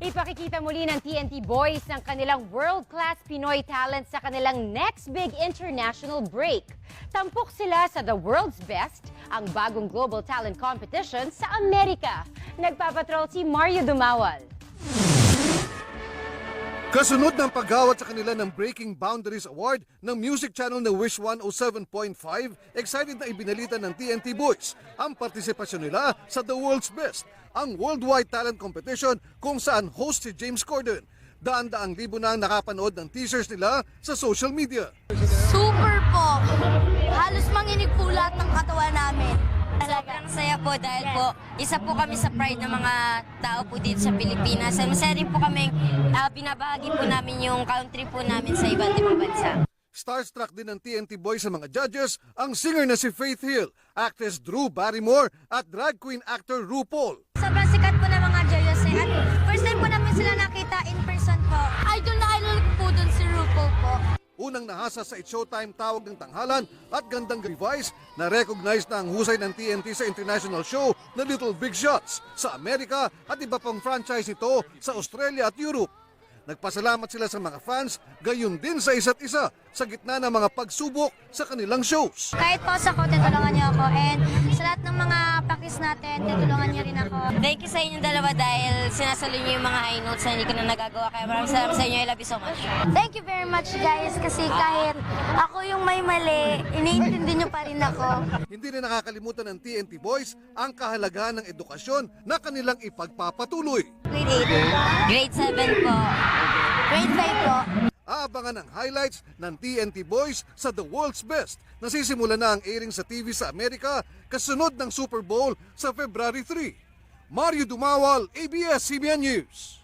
Ipakikita muli ng TNT Boys ang kanilang world-class Pinoy talent sa kanilang next big international break. Tampok sila sa The World's Best, ang bagong global talent competition sa Amerika. Nagpapatrol si Mario Dumawal. Kasunod ng paghawat sa kanila ng Breaking Boundaries Award ng music channel na Wish 107.5, excited na ibinalita ng TNT Boys ang partisipasyon nila sa The World's Best, ang worldwide talent competition kung saan host si James Corden. Daan-daang libo na ang nakapanood ng teasers nila sa social media. Super po! Halos manginig po lahat ng katawan namin. Sobrang saya po dahil po isa po kami sa pride ng mga tao po dito sa Pilipinas. Masaya rin po kami binabahagi po namin yung country po namin sa iba't ibang bansa. Starstruck din ng TNT Boys sa mga judges ang singer na si Faith Hill, actress Drew Barrymore at drag queen actor RuPaul. Sobrang sikat po ng mga judges at first time po namin sila nakita in person po. Idol na idol po dun si RuPaul po. Unang nahasa sa It's Showtime tawag ng tanghalan at gandang revise na recognize na ang husay ng TNT sa international show na Little Big Shots sa Amerika at iba pang franchise ito sa Australia at Europe. Nagpasalamat sila sa mga fans, gayon din sa isa't isa sa gitna ng mga pagsubok sa kanilang shows. Kahit po sa ko, tutulungan niyo ako and sa lahat ng mga pakis natin, tutulungan niyo rin ako. Thank you sa inyong dalawa dahil sinasalo niyo yung mga high notes na hindi ko na nagagawa. Kaya maraming salamat sa inyo. I love you so much. Thank you very much guys kasi kahit ako yung may mali, iniintindi niyo pa rin ako. Hindi rin nakakalimutan ng TNT Boys ang kahalagahan ng edukasyon na kanilang ipagpapatuloy. Grade 8. Grade 7 po. Grade 5 po. Aabangan ang highlights ng TNT Boys sa The World's Best. Nasisimula na ang airing sa TV sa Amerika kasunod ng Super Bowl sa February 3. Mario Dumawal, ABS-CBN News.